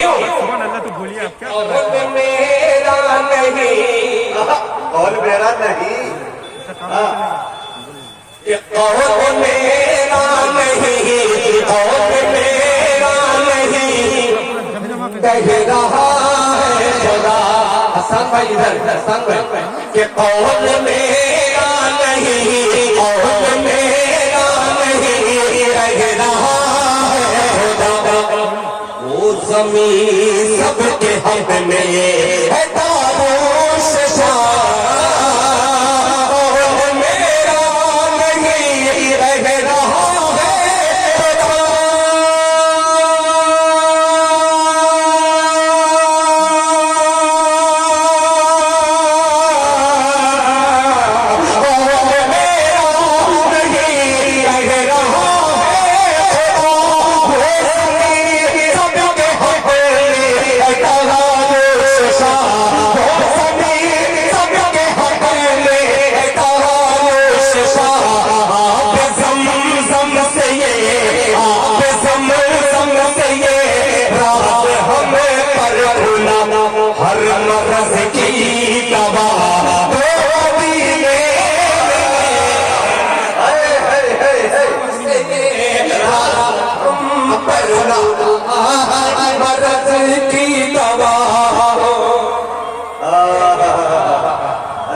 سبحان اللہ، تو بولیے آپ کیا کر رہے قول میرا نہیں، قول میرا نہیں، یہ قول میرا نہیں، قول میرا نہیں، کہہ رہا ہے خدا۔ حسن بھائی ادھر، حسن بھائی، کہ قول میرا نہیں، قول میرا نہیں، کہہ رہا ہے خدا۔ وہ زمین سب کے حق میں ہے تابوش شاہ، قول میرا نہیں، رہ رہا ہے خدا۔ قول میرا نہیں، رہ رہا ہے خدا۔ وہ زمین سب کے حق میں ہے تابوش شاہ، وہ زمین سب کے حق میں ہے تابوش شاہ۔ آب زمزم سے یہ، آب زمزم سے یہ رات ہم پر کھلا، ہر مرض